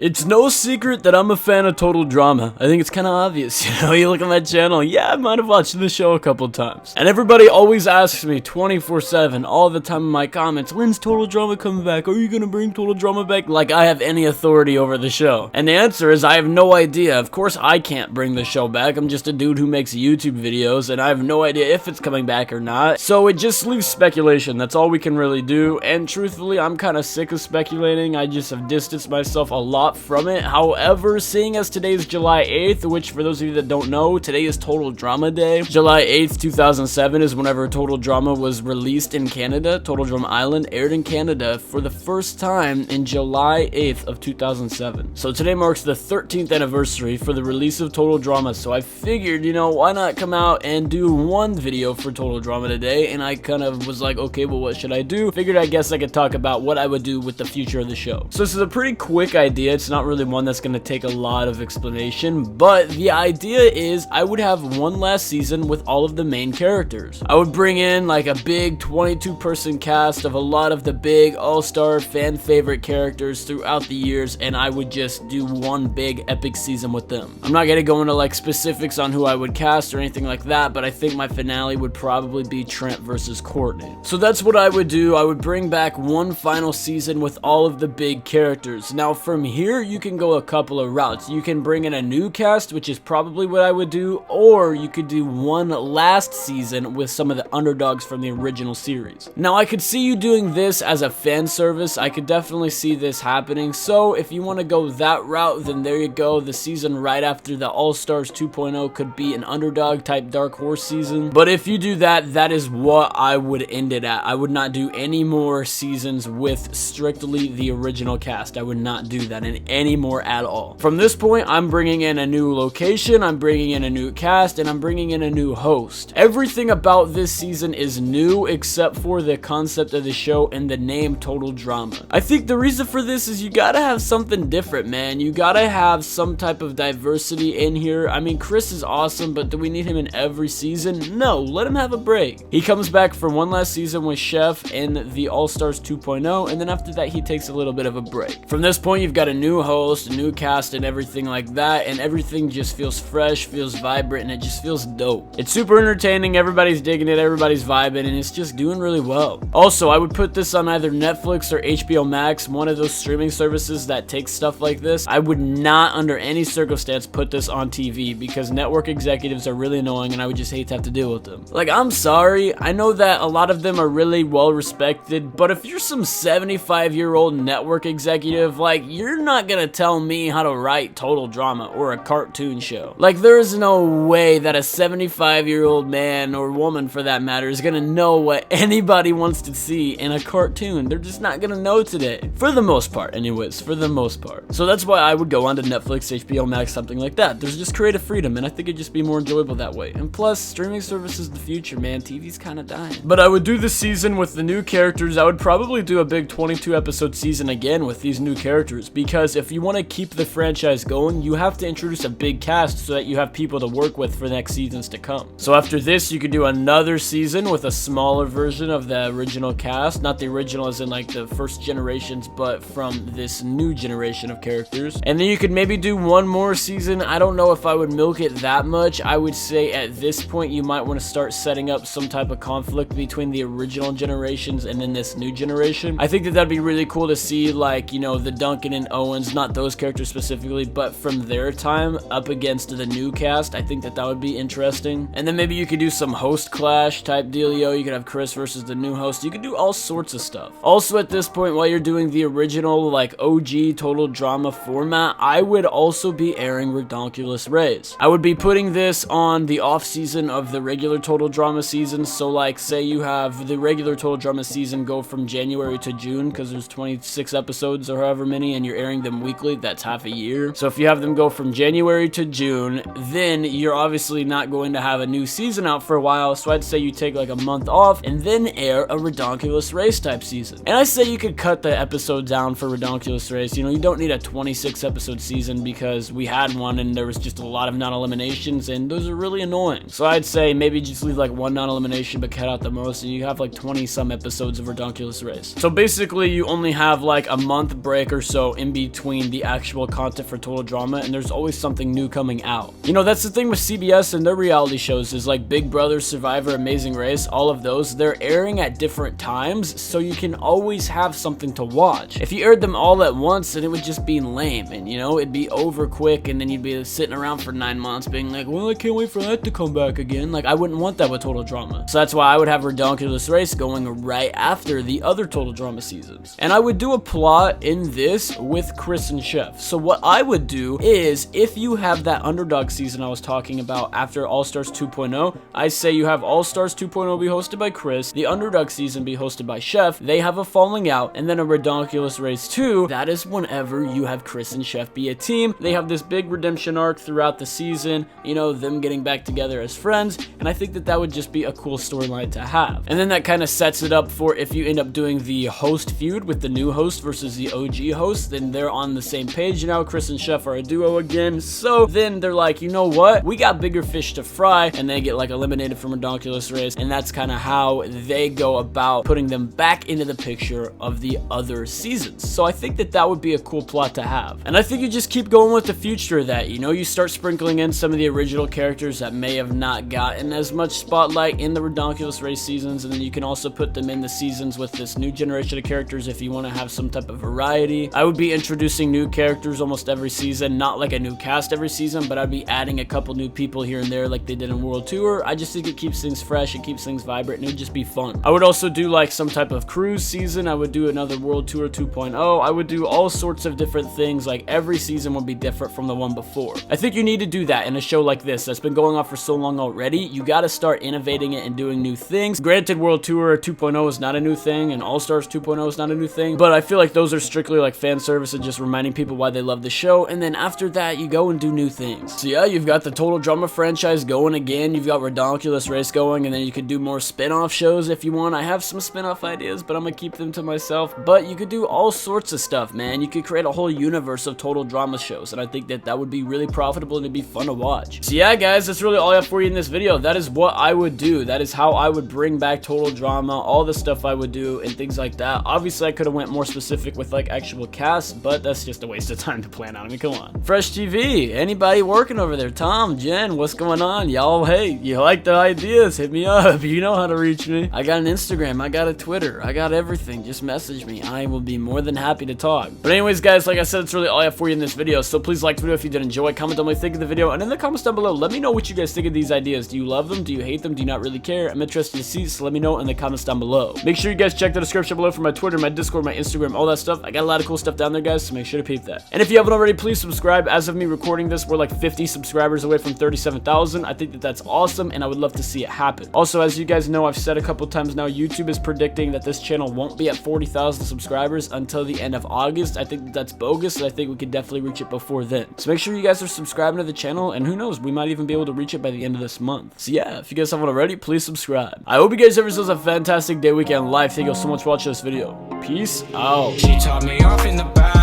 It's no secret that I'm a fan of Total Drama. I think it's kind of obvious, you look at my channel, yeah, I might have watched the show a couple times. And everybody always asks me 24/7, all the time in my comments, when's Total Drama coming back? Are you gonna bring Total Drama back? Like I have any authority over the show. And the answer is I have no idea. Of course I can't bring the show back. I'm just a dude who makes YouTube videos and I have no idea if it's coming back or not. So it just leaves speculation. That's all we can really do. And truthfully, I'm kind of sick of speculating. I just have distanced myself a lot from it. However, seeing as today is July 8th, which for those of you that don't know, today is Total Drama Day. July 8th, 2007 is whenever Total Drama was released in Canada. Total Drama Island aired in Canada for the first time in July 8th of 2007. So today marks the 13th anniversary for the release of Total Drama. So I figured, why not come out and do one video for Total Drama today? And I kind of was like, okay, well, what should I do? Figured I guess I could talk about what I would do with the future of the show. So this is a pretty quick idea. It's not really one that's going to take a lot of explanation, but the idea is I would have one last season with all of the main characters. I would bring in like a big 22-person cast of a lot of the big all-star fan favorite characters throughout the years, and I would just do one big epic season with them. I'm not going to go into like specifics on who I would cast or anything like that, but I think my finale would probably be Trent versus Courtney. So that's what I would do. I would bring back one final season with all of the big characters. Now from here, you can go a couple of routes. You can bring in a new cast, which is probably what I would do, or you could do one last season with some of the underdogs from the original series. Now I could see you doing this as a fan service. I could definitely see this happening. So if you want to go that route, then there you go. The season right after the All-Stars 2.0 could be an underdog type dark horse season. But if you do that, that is what I would end it at. I would not do any more seasons with strictly the original cast. I would not do that in any more at all. From this point, I'm bringing in a new location, I'm bringing in a new cast, and I'm bringing in a new host. Everything about this season is new except for the concept of the show and the name Total Drama. I think the reason for this is you gotta have something different, man. You gotta have some type of diversity in here. I mean, Chris is awesome, but do we need him in every season? No, let him have a break. He comes back for one last season with Chef in the All-Stars 2.0, and then after that, he takes a little bit of a break. From this point, you've got a new host, a new cast, and everything like that, and everything just feels fresh, feels vibrant, and it just feels dope. It's super entertaining, everybody's digging it, everybody's vibing, and it's just doing really well. Also, I would put this on either Netflix or HBO Max, one of those streaming services that takes stuff like this. I would not under any circumstance put this on TV because network executives are really annoying and I would just hate to have to deal with them. Like, I'm sorry, I know that a lot of them are really well respected, but if you're some 75-year-old network executive, like, you're not gonna tell me how to write Total Drama or a cartoon show. Like, there is no way that a 75-year-old man or woman for that matter is gonna know what anybody wants to see in a cartoon. They're just not gonna know today. For the most part, anyways, for the most part. So that's why I would go onto Netflix, HBO Max, something like that. There's just creative freedom, and I think it'd just be more enjoyable that way. And plus, streaming service is the future, man. TV's kinda dying. But I would do the season with the new characters. I would probably do a big 22-episode season again with these new characters, because if you want to keep the franchise going, you have to introduce a big cast so that you have people to work with for the next seasons to come. So after this, you could do another season with a smaller version of the original cast, not the original as in like the first generations, but from this new generation of characters. And then you could maybe do one more season. I don't know if I would milk it that much. I would say at this point, you might want to start setting up some type of conflict between the original generations and then this new generation. I think that that'd be really cool to see, like, the Duncan and Owens, not those characters specifically, but from their time up against the new cast. I think that that would be interesting. And then maybe you could do some host clash type dealio. You could have Chris versus the new host. You could do all sorts of stuff. Also at this point, while you're doing the original like OG Total Drama format, I would also be airing Redonkulous Rays. I would be putting this on the off season of the regular Total Drama season. So like, say you have the regular Total Drama season go from January to June, because there's 26 episodes or however many, and you're airing them weekly. That's half a year. So if you have them go from January to June, then you're obviously not going to have a new season out for a while. So I'd say you take like a month off and then air a Redonkulous Race type season. And I say you could cut the episode down for Redonkulous Race. You don't need a 26 episode season because we had one and there was just a lot of non-eliminations and those are really annoying. So I'd say maybe just leave like one non-elimination but cut out the most, and you have like 20 some episodes of Redonkulous Race. So basically you only have like a month break or so in between between the actual content for Total Drama, and there's always something new coming out. You know, that's the thing with CBS and their reality shows is like Big Brother, Survivor, Amazing Race, all of those, they're airing at different times, so you can always have something to watch. If you aired them all at once, then it would just be lame, and you know, it'd be over quick, and then you'd be sitting around for 9 months being like, well, I can't wait for that to come back again. Like, I wouldn't want that with Total Drama. So that's why I would have Redonkulous Race going right after the other Total Drama seasons. And I would do a plot in this with Chris and Chef. So what I would do is, if you have that underdog season I was talking about after All Stars 2.0, I say you have All Stars 2.0 be hosted by Chris, the underdog season be hosted by Chef, they have a falling out, and then a Redonkulous Race 2, that is whenever you have Chris and Chef be a team. They have this big redemption arc throughout the season, you know, them getting back together as friends, and I think that that would just be a cool storyline to have. And then that kind of sets it up for if you end up doing the host feud with the new host versus the OG host, then they're on the same page now. Chris and Chef are a duo again, so then they're like, you know what, we got bigger fish to fry, and they get like eliminated from Redonkulous Race, and that's kind of how they go about putting them back into the picture of the other seasons. So I think that that would be a cool plot to have, and I think you just keep going with the future of that. You know, you start sprinkling in some of the original characters that may have not gotten as much spotlight in the Redonkulous Race seasons, and then you can also put them in the seasons with this new generation of characters if you want to have some type of variety. I would be introducing new characters almost every season, not like a new cast every season, but I'd be adding a couple new people here and there like they did in World Tour. I just think it keeps things fresh, it keeps things vibrant, and it would just be fun. I would also do like some type of cruise season. I would do another World Tour 2.0. I would do all sorts of different things. Like every season would be different from the one before. I think you need to do that in a show like this that's been going on for so long already. You got to start innovating it and doing new things. Granted, World Tour 2.0 is not a new thing, and All Stars 2.0 is not a new thing, but I feel like those are strictly like fan service and just reminding people why they love the show, and then after that you go and do new things. So yeah, you've got the Total Drama franchise going again, you've got Redonkulous Race going, and then you could do more spin-off shows if you want. I have some spin-off ideas, but I'm gonna keep them to myself. But you could do all sorts of stuff, man. You could create a whole universe of Total Drama shows, and I think that that would be really profitable and it'd be fun to watch. So yeah, guys, that's really all I have for you in this video. That is what I would do. That is how I would bring back Total Drama, all the stuff I would do and things like that. Obviously, I could have went more specific with like actual casts, but that's just a waste of time to plan out. I mean, come on. Fresh TV, anybody working over there? Tom, Jen, what's going on? Y'all, hey, you like the ideas? Hit me up. You know how to reach me. I got an Instagram, I got a Twitter, I got everything. Just message me. I will be more than happy to talk. But anyways, guys, like I said, that's really all I have for you in this video. So please like the video if you did enjoy. Comment down what you think of the video, and in the comments down below, let me know what you guys think of these ideas. Do you love them? Do you hate them? Do you not really care? I'm interested to see, so let me know in the comments down below. Make sure you guys check the description below for my Twitter, my Discord, my Instagram, all that stuff. I got a lot of cool stuff down there, guys, so make sure to peep that. And if you haven't already, please subscribe. As of me recording this, we're like 50 subscribers away from 37,000. I think that that's awesome, and I would love to see it happen. Also, as you guys know, I've said a couple times now, YouTube is predicting that this channel won't be at 40,000 subscribers until the end of August. I think that's bogus, and I think we could definitely reach it before then. So make sure you guys are subscribing to the channel, and who knows, we might even be able to reach it by the end of this month. So yeah, if you guys haven't already, please subscribe. I hope you guys have yourselves a fantastic day, weekend, life. Thank you all so much for watching this video. Peace out. She taught me off in the back.